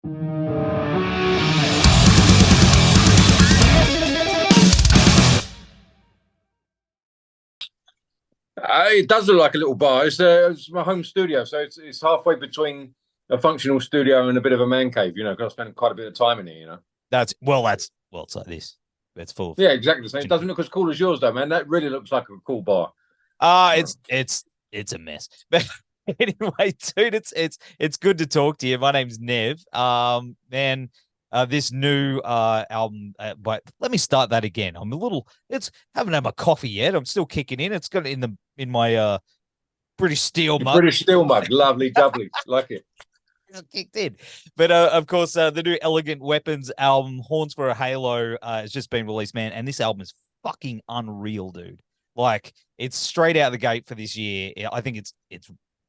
It does look like a little bar. It's my home studio, so it's halfway between a functional studio and a bit of a man cave. Because I spend quite a bit of time in here. That's it's like this. It's full. Yeah, exactly the same. It doesn't look as cool as yours, though, man. That really looks like a cool bar. It's a mess. But anyway, dude, it's good to talk to you. My name's Nev. Man, this new album. But let me start that again. Haven't had my coffee yet. I'm still kicking in. It's got it in my British Steel mug. British Steel mug, lovely, doubly, like it. Kicked in. But of course, the new Elegant Weapons album, Horns for a Halo, has just been released, man. And this album is fucking unreal, dude. Like, it's straight out the gate for this year. I think it's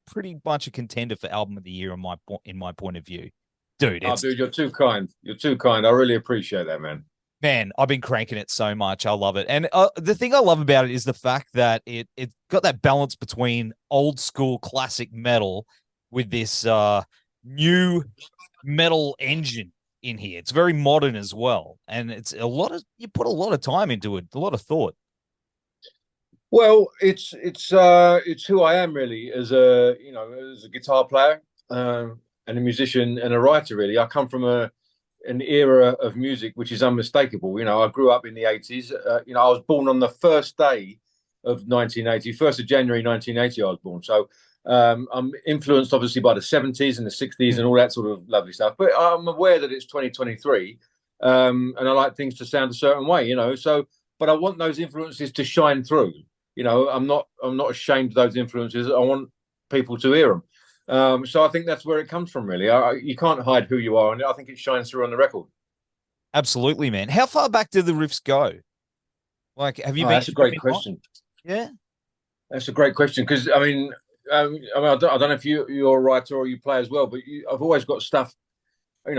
pretty much a contender for album of the year in my point of view. Dude, dude, you're too kind. You're too kind. I really appreciate that, man. Man, I've been cranking it so much. I love it. And the thing I love about it is the fact that it got that balance between old school classic metal with this new metal engine in here. It's very modern as well. And you put a lot of time into it, a lot of thought. Well, it's who I am really as a guitar player and a musician and a writer. Really, I come from an era of music which is unmistakable. I grew up in the 80s. I was born on the first day of 1980, 1st of January 1980. I was born, so I'm influenced obviously by the 70s and the 60s and all that sort of lovely stuff. But I'm aware that it's 2023, and I like things to sound a certain way. So, but I want those influences to shine through. I'm not ashamed of those influences. I want people to hear them. So I think that's where it comes from, really. You can't hide who you are, and I think it shines through on the record. Absolutely, man. How far back do the riffs go? Like, have you been? That's a great question. Yeah, that's a great question because I don't know if you're a writer or you play as well, but I've always got stuff. I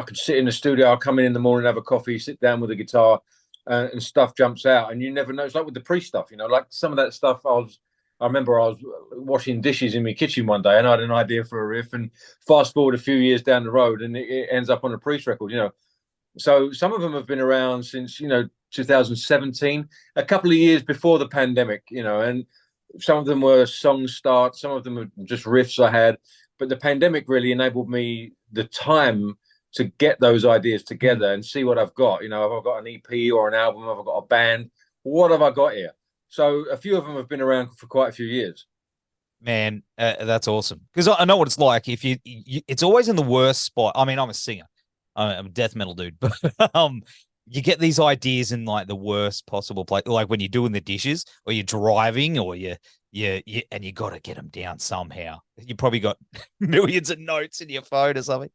could sit in the studio. I'll come in the morning, have a coffee, sit down with a guitar. And stuff jumps out, and you never know. It's like with the Priest stuff, like some of that stuff. I remember I was washing dishes in my kitchen one day, and I had an idea for a riff. And fast forward a few years down the road, and it ends up on a Priest record. So some of them have been around since 2017, a couple of years before the pandemic. And some of them were song starts, some of them were just riffs I had. But the pandemic really enabled me the time to get those ideas together and see what I've got. Have I got an EP or an album? Have I got a band? What have I got here? So a few of them have been around for quite a few years. Man, that's awesome. Because I know what it's like. If you it's always in the worst spot. I mean, I'm a singer. I'm a death metal dude, but you get these ideas in like the worst possible place, like when you're doing the dishes or you're driving or you and you got to get them down somehow. You probably got millions of notes in your phone or something.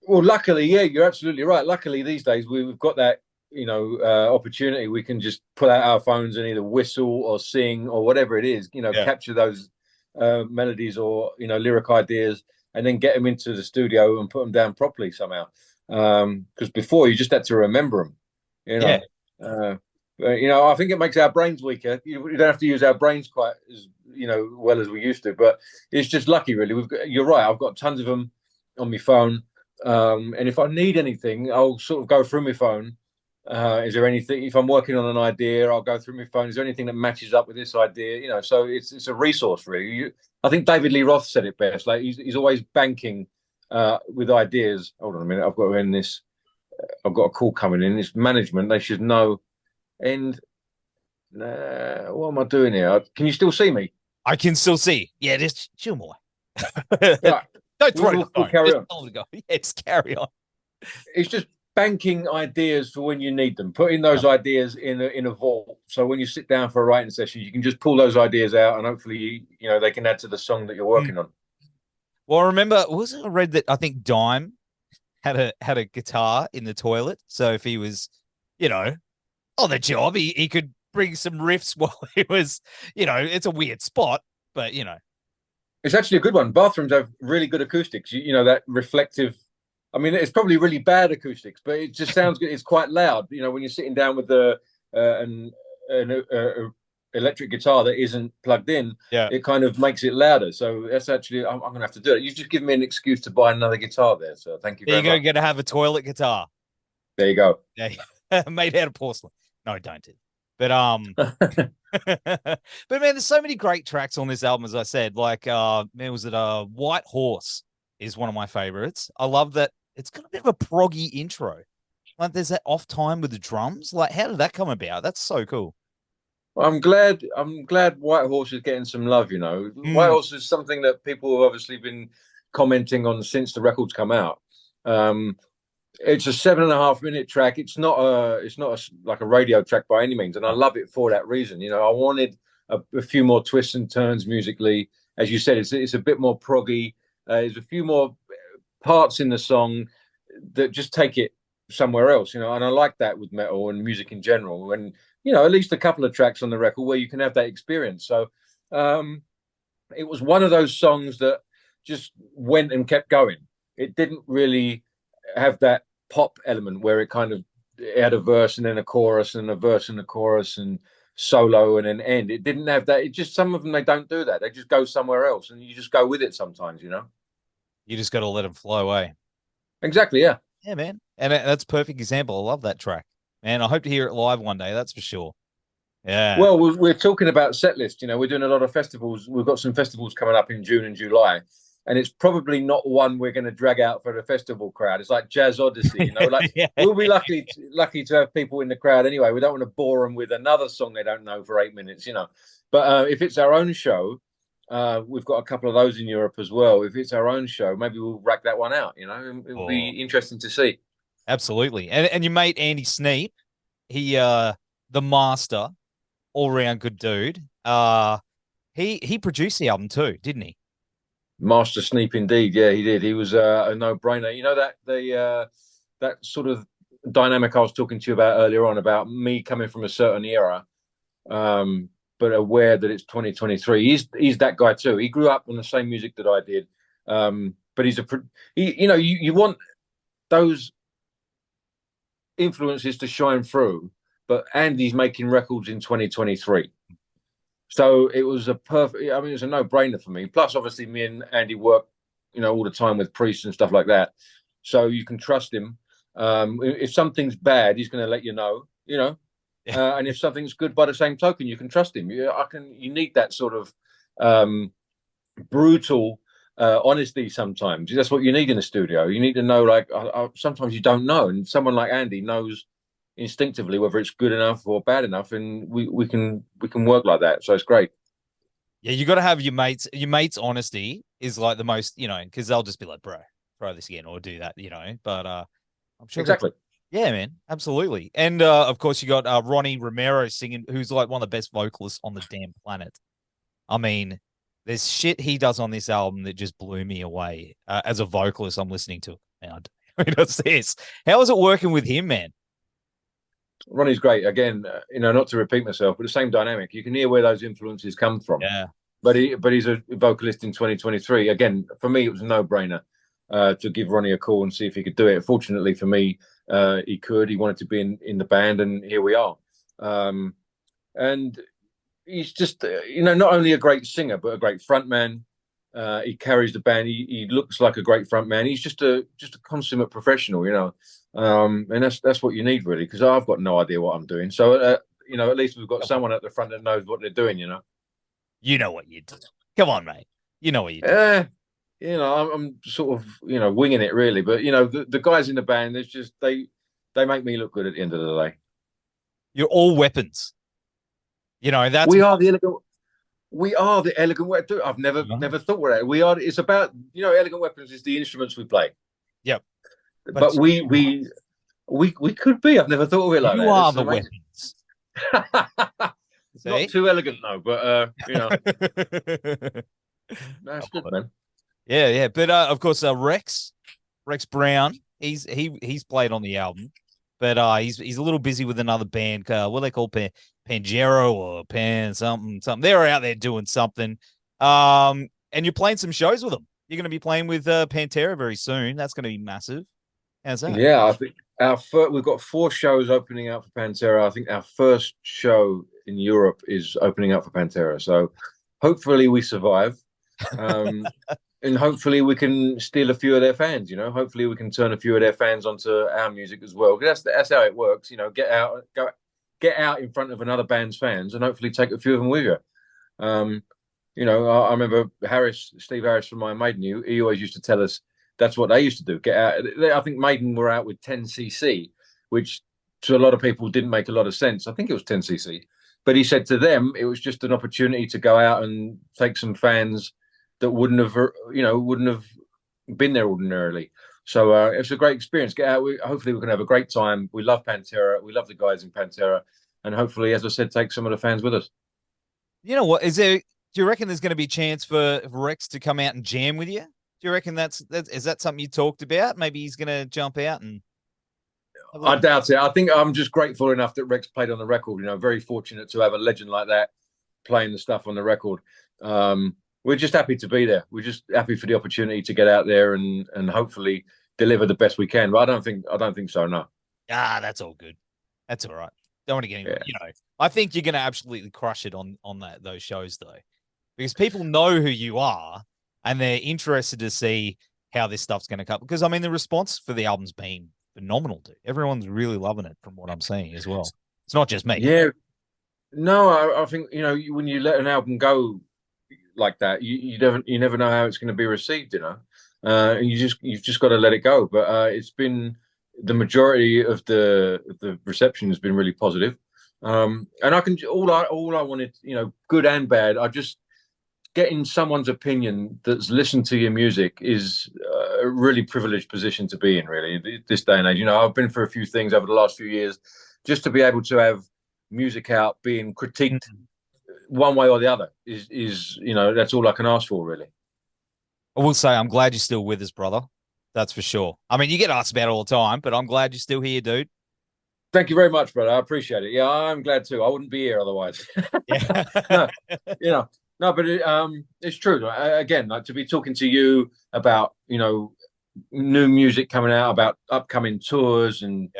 Well, luckily, yeah, you're absolutely right. Luckily, these days we've got that, opportunity. We can just pull out our phones and either whistle or sing or whatever it is, capture those melodies or lyric ideas, and then get them into the studio and put them down properly somehow. Because before you just had to remember them, I think it makes our brains weaker. You don't have to use our brains quite as well as we used to, but it's just lucky, really. You're right. I've got tons of them on my phone. And if I need anything, I'll sort of go through my phone. Is there anything? If I'm working on an idea, I'll go through my phone. Is there anything that matches up with this idea? So it's a resource, really. I think David Lee Roth said it best. Like he's always banking with ideas. Hold on a minute, I've got to end this. I've got a call coming in. It's management. They should know. And what am I doing here? Can you still see me? I can still see. Yeah, just chill more. Right. Don't throw it. We'll carry on. Yeah, just carry on. It's just banking ideas for when you need them, putting those ideas in a vault. So when you sit down for a writing session, you can just pull those ideas out, and hopefully, they can add to the song that you're working on. Well, I remember, I read that I think Dime had a guitar in the toilet, so if he was, on the job, he could bring some riffs while he was, it's a weird spot, but It's actually a good one. Bathrooms have really good acoustics. That reflective. I mean, it's probably really bad acoustics, but it just sounds good. It's quite loud. When you're sitting down with an electric guitar that isn't plugged in, Yeah. it kind of makes it louder. So that's actually, I'm going to have to do it. You've just given me an excuse to buy another guitar there. So thank you There very you go. much. You're going to have a toilet guitar. There you go. Yeah. Made out of porcelain. No, don't do. But but man, there's so many great tracks on this album, as I said. Like man, was it White Horse is one of my favorites. I love that it's got a bit of a proggy intro. Like there's that off time with the drums. Like, how did that come about? That's so cool. Well, I'm glad White Horse is getting some love, you know. White Horse is something that people have obviously been commenting on since the record's come out. It's a 7.5-minute track. It's not like a radio track by any means, and I love it for that reason. You know, I wanted a few more twists and turns musically. As you said, it's a bit more proggy. There's a few more parts in the song that just take it somewhere else, you know, and I like that with metal and music in general. And, you know, at least a couple of tracks on the record where you can have that experience. So it was one of those songs that just went and kept going. It didn't really have that pop element where it had a verse and then a chorus and a verse and a chorus and solo and an end. It didn't have that. It just, some of them, they don't do that. They just go somewhere else and you just go with it sometimes, you know? You just got to let them flow away. Exactly, yeah. Yeah, man. And that's a perfect example. I love that track. Man, I hope to hear it live one day. That's for sure. Yeah. Well, we're talking about set list. You know, we're doing a lot of festivals. We've got some festivals coming up in June and July. And it's probably not one we're going to drag out for the festival crowd. It's like Jazz Odyssey, you know. Like yeah. We'll be lucky to have people in the crowd anyway. We don't want to bore them with another song they don't know for 8 minutes, you know. But if it's our own show, we've got a couple of those in Europe as well. If it's our own show, maybe we'll rack that one out. You know, it'll be interesting to see. Absolutely, and your mate Andy Sneap, he the master, all round good dude. He produced the album too, didn't he? Master Sneap, indeed. Yeah, he did. He was a no-brainer. You know that sort of dynamic I was talking to you about earlier on about me coming from a certain era, but aware that it's 2023. He's that guy too. He grew up on the same music that I did, but you want those influences to shine through. But Andy's making records in 2023. So it was it was a no-brainer for me. Plus, obviously, me and Andy work, you know, all the time with Priest and stuff like that. So you can trust him. If something's bad, he's going to let you know, you know. And if something's good, by the same token, you can trust him. You need that sort of brutal honesty sometimes. That's what you need in a studio. You need to know, like, sometimes you don't know. And someone like Andy knows instinctively whether it's good enough or bad enough, and we can work like that. So it's great. Yeah, you got to have your mates honesty is like the most, you know, because they'll just be like, bro, try this again or do that, you know. But I'm sure exactly. Yeah, man, absolutely. And of course you got Ronnie Romero singing, who's like one of the best vocalists on the damn planet. I mean, there's shit he does on this album that just blew me away. As a vocalist, I'm listening to it now. He does this. How is it working with him, man? Ronnie's great. Again, you know, not to repeat myself, but the same dynamic. You can hear where those influences come from. Yeah. But he's a vocalist in 2023. Again, for me, it was a no-brainer to give Ronnie a call and see if he could do it. Fortunately for me, he could. He wanted to be in the band, and here we are. And he's just, you know, not only a great singer, but a great frontman. He carries the band. He looks like a great frontman. He's just a consummate professional, you know. And that's what you need, really, because I've got no idea what I'm doing. So you know, at least we've got someone at the front that knows what they're doing. You know. You know what you do. Come on, mate. You know what you do. You know, I'm sort of, you know, winging it, really. But you know, the guys in the band, it's just they make me look good at the end of the day. You're all weapons. You know, that's we are the elegant weapons. I've never thought of that. We are. It's about, you know, elegant weapons is the instruments we play. Yep. But we could be. I've never thought of it like that. You are the weapons. Not too elegant though, but you know, that's good, man. Yeah. But of course, Rex Brown, he's played on the album, but he's a little busy with another band. What they call Pangero or Pan something. They're out there doing something. And you're playing some shows with them. You're going to be playing with Pantera very soon. That's going to be massive. How's that? Yeah, I think we've got 4 shows opening out for Pantera. I think our first show in Europe is opening up for Pantera. So hopefully we survive. And hopefully we can steal a few of their fans, you know. Hopefully we can turn a few of their fans onto our music as well. That's how it works, you know. Get out in front of another band's fans, and hopefully take a few of them with you. You know, I remember Steve Harris from Iron Maiden. He always used to tell us that's what they used to do. Get out. I think Maiden were out with 10cc, which to a lot of people didn't make a lot of sense. I think it was 10cc, but he said to them it was just an opportunity to go out and take some fans that wouldn't have been there ordinarily. So it's a great experience. Get out. Hopefully we can have a great time. We love Pantera. We love the guys in Pantera, and hopefully, as I said, take some of the fans with us. You know what? Do you reckon there's going to be a chance for Rex to come out and jam with you? Do you reckon is that something you talked about? Maybe he's going to jump out and. I doubt it. I think I'm just grateful enough that Rex played on the record. You know, very fortunate to have a legend like that playing the stuff on the record. We're just happy to be there. We're just happy for the opportunity to get out there and hopefully deliver the best we can. But I don't think so. No. That's all good. That's all right. Don't want to get any. You know, I think you're going to absolutely crush it on those shows though, because people know who you are and they're interested to see how this stuff's going to come. Because I mean, the response for the album's been phenomenal, dude. Everyone's really loving it from what I'm seeing as well. It's not just me. Yeah. No, I think, you know, when you let an album go like that, you never know how it's going to be received, you know. You've just got to let it go. But it's been the majority of the reception has been really positive. And all I wanted, you know, good and bad, I just getting someone's opinion that's listened to your music is a really privileged position to be in, really, this day and age. You know, I've been for a few things over the last few years, just to be able to have music out being critiqued one way or the other is you know, that's all I can ask for, really. I will say I'm glad you're still with us, brother. That's for sure. I mean, you get asked about it all the time, but I'm glad you're still here, dude. Thank you very much, brother. I appreciate it. Yeah, I'm glad too. I wouldn't be here otherwise. Yeah. No, you know, no, but it's true. Again, like, to be talking to you about, you know, new music coming out, about upcoming tours and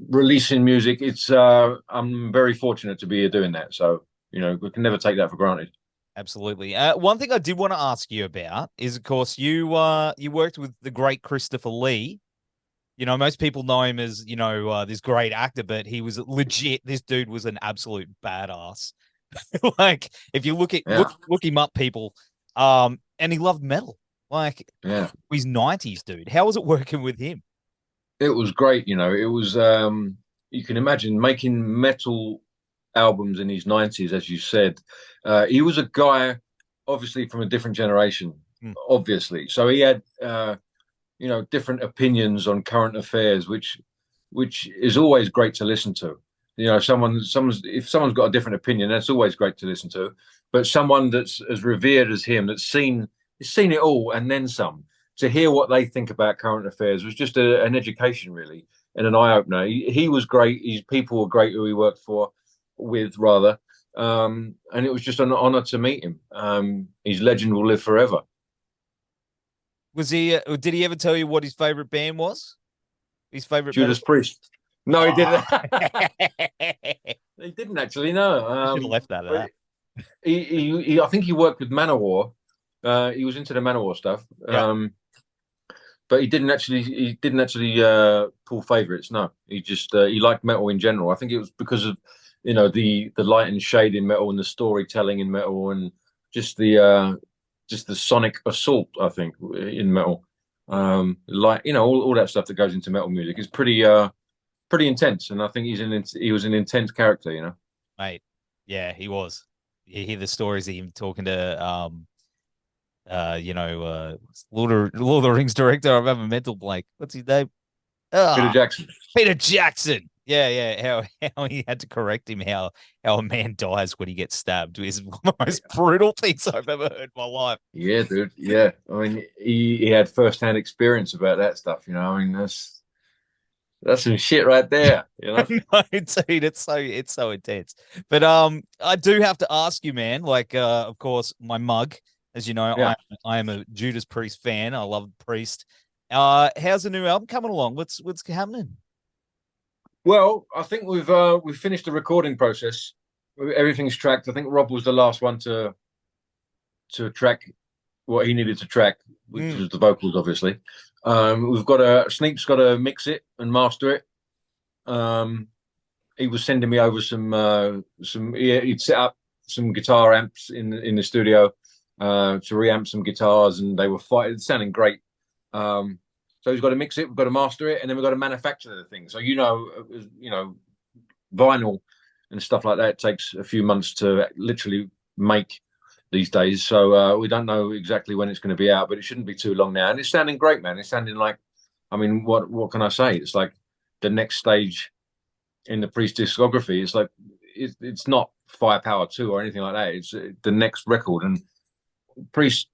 releasing music. I'm very fortunate to be here doing that. So, you know, we can never take that for granted. Absolutely. One thing I did want to ask you about is, of course, you worked with the great Christopher Lee. You know, most people know him as, you know, this great actor, but he was legit. This dude was an absolute badass. Like, if you look him up, people, and he loved metal. Like, he's 90s, dude. How was it working with him? It was great. You know, it was, you can imagine making metal albums in his 90s, as you said. He was a guy, obviously, from a different generation, obviously. So he had, you know, different opinions on current affairs, which is always great to listen to. You know, if someone's got a different opinion, that's always great to listen to. But someone that's as revered as him, that's seen it all and then some, to hear what they think about current affairs was just an education, really, and an eye opener. He was great. His people were great who he worked with, rather. And it was just an honor to meet him. His legend will live forever. Was he? Did he ever tell you what his favorite band was? His favorite Judas Priest. No, he didn't. He didn't actually. No, should have left that. I think he worked with Manowar. He was into the Manowar stuff. Yeah. But he didn't actually pull favorites. No, he just he liked metal in general. I think it was because of, you know, the light and shade in metal and the storytelling in metal and just the sonic assault, I think, in metal. Like, you know, all that stuff that goes into metal music is pretty intense, and I think he was an intense character, you know. Mate, yeah, he was. You hear the stories of him talking to you know, Lord of the Rings director. I remember mental blank. What's his name? Peter Jackson. Peter Jackson. Yeah. How he had to correct him. How a man dies when he gets stabbed is one of the most brutal things I've ever heard in my life. Yeah, dude. Yeah, I mean, he had first-hand experience about that stuff. You know, I mean, that's some shit right there. You know, no, dude, it's so intense. But I do have to ask you, man. Like, of course, my mug, as you know, I am a Judas Priest fan. I love Priest. How's the new album coming along? What's happening? Well, I think we've finished the recording process. everything's tracked. I think Rob was the last one to track what he needed to track, which was the vocals, obviously. We've got Sneap's got to mix it and master it. He was sending me over he'd set up some guitar amps in the studio to reamp some guitars, and they were sounding great. So he's got to mix it, we've got to master it, and then we've got to manufacture the thing. So vinyl and stuff like that takes a few months to literally make these days. So we don't know exactly when it's going to be out, but it shouldn't be too long now. And it's sounding great, man. It's sounding like, I mean, what can I say? It's like the next stage in the Priest discography. It's like it's not Firepower 2 or anything like that. It's the next record. And Priest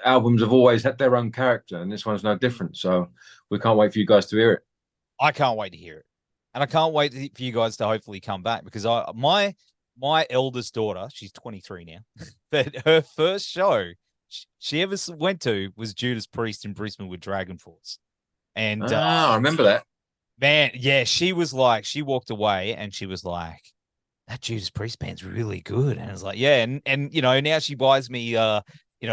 albums have always had their own character, and this one's no different. So we can't wait for you guys to hear it. I can't wait to hear it, and I can't wait for you guys to hopefully come back, because my eldest daughter, she's 23 now, but her first show she ever went to was Judas Priest in Brisbane with Dragon Force. And I remember that. Man, yeah, she walked away and she was like, that Judas Priest band's really good. And I was like, yeah, and now she buys me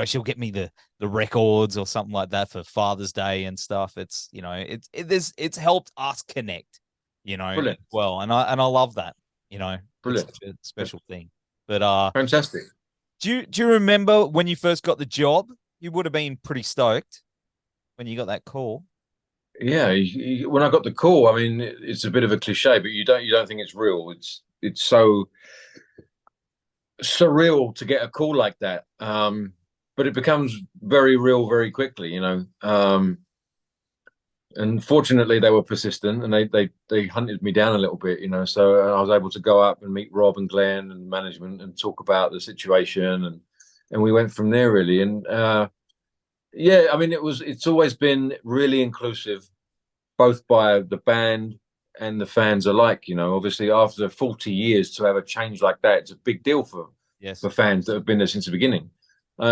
she'll get me the records or something like that for Father's Day and stuff. It's it's helped us connect, Brilliant. well, and I love that. Brilliant. It's such a special thing. But fantastic. Do you remember when you first got the job? You would have been pretty stoked when you got that call. Yeah, when I got the call, I mean, it's a bit of a cliche, but you don't think it's real. It's so surreal to get a call like that. But it becomes very real very quickly, and fortunately they were persistent, and they hunted me down a little bit, so I was able to go up and meet Rob and Glenn and management and talk about the situation, and we went from there, really. And yeah, I mean, it's always been really inclusive, both by the band and the fans alike. Obviously after 40 years to have a change like that, it's a big deal for fans that have been there since the beginning.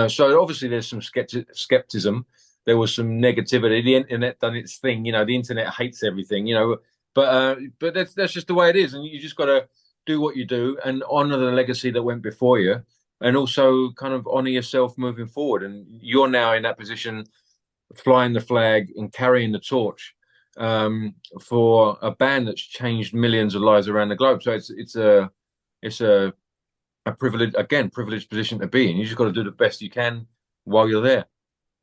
So obviously there's some skepticism. There was some negativity. The internet done its thing. The internet hates everything. But that's just the way it is. And you just got to do what you do and honor the legacy that went before you, and also kind of honor yourself moving forward. And you're now in that position, flying the flag and carrying the torch for a band that's changed millions of lives around the globe. So it's a privileged position to be in. You just got to do the best you can while you're there.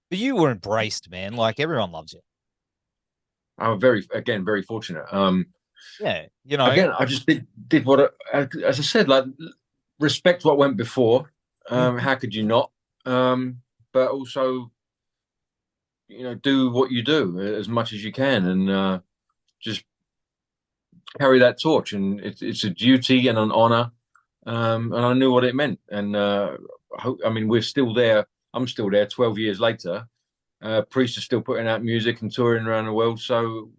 But you were embraced, man. Like, everyone loves you. I'm very fortunate. Yeah, Again, I just did what, as I said, like, respect what went before. How could you not? But also, do what you do as much as you can, and just carry that torch. And it's a duty and an honor. And I knew what it meant. And we're still there. I'm still there 12 years later. Priest is still putting out music and touring around the world. So,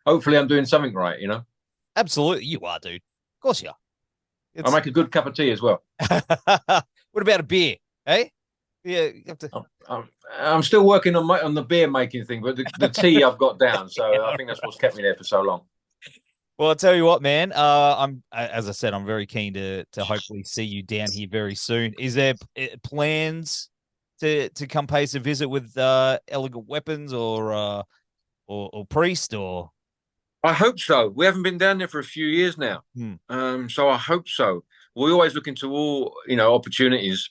hopefully I'm doing something right, Absolutely. You are, dude. Of course you are. I make a good cup of tea as well. What about a beer? Hey? Yeah. You have to... I'm still working on the beer making thing, but the tea I've got down. So I think that's what's kept me there for so long. Well, I'll tell you what, man. As I said, I'm very keen to hopefully see you down here very soon. Is there plans to come pay us a visit with Elegant Weapons or Priest, or? I hope so. We haven't been down there for a few years now, so I hope so. We always look into all opportunities.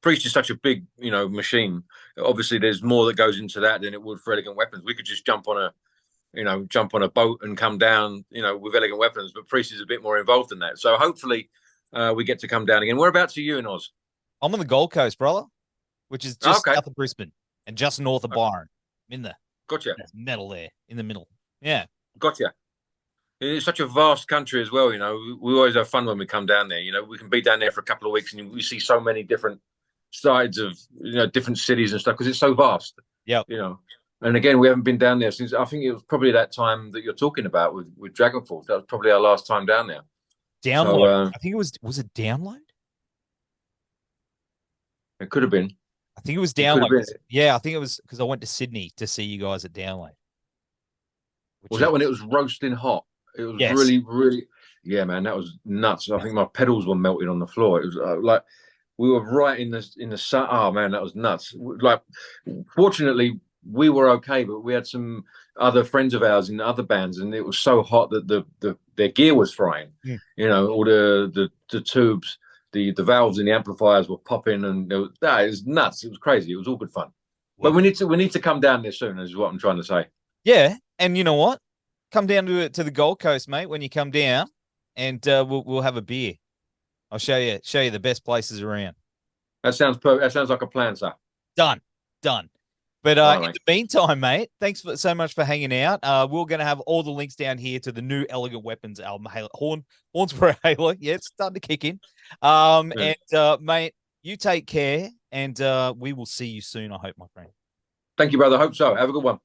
Priest is such a big machine. Obviously, there's more that goes into that than it would for Elegant Weapons. We could just jump on a boat and come down, with Elegant Weapons, but Priest is a bit more involved in that. So hopefully we get to come down again. Whereabouts are you in Oz? I'm on the Gold Coast, brother, which is just south of Brisbane and just north of Byron. I'm in there. Gotcha. There's metal there in the middle. Yeah. Gotcha. It's such a vast country as well. We always have fun when we come down there. We can be down there for a couple of weeks and we see so many different sides of, different cities and stuff, because it's so vast. Yeah. And again, we haven't been down there since, I think it was probably that time that you're talking about with Dragon Force. That was probably our last time down there. Download. So, I think was it Download? It could have been. I think it was Download. Yeah, I think it was because I went to Sydney to see you guys at Download. Was that when it was roasting hot? It was really, really. Yeah, man, that was nuts. I think my pedals were melted on the floor. It was like we were right in the sun. Oh man, that was nuts. Like, fortunately, we were okay, but we had some other friends of ours in other bands, and it was so hot that their gear was frying. Mm. You know, all the tubes, the valves in the amplifiers were popping, and it was nuts. It was crazy. It was all good fun. But we need to come down there soon, is what I'm trying to say. Yeah, and you know what? Come down to the Gold Coast, mate. When you come down, and we'll have a beer. I'll show you the best places around. That sounds perfect. That sounds like a plan, sir. Done. But right, in the meantime, mate, thanks so much for hanging out. We're going to have all the links down here to the new Elegant Weapons album, Horns for a Halo. Yeah, it's starting to kick in. And mate, you take care, and we will see you soon, I hope, my friend. Thank you, brother. Hope so. Have a good one.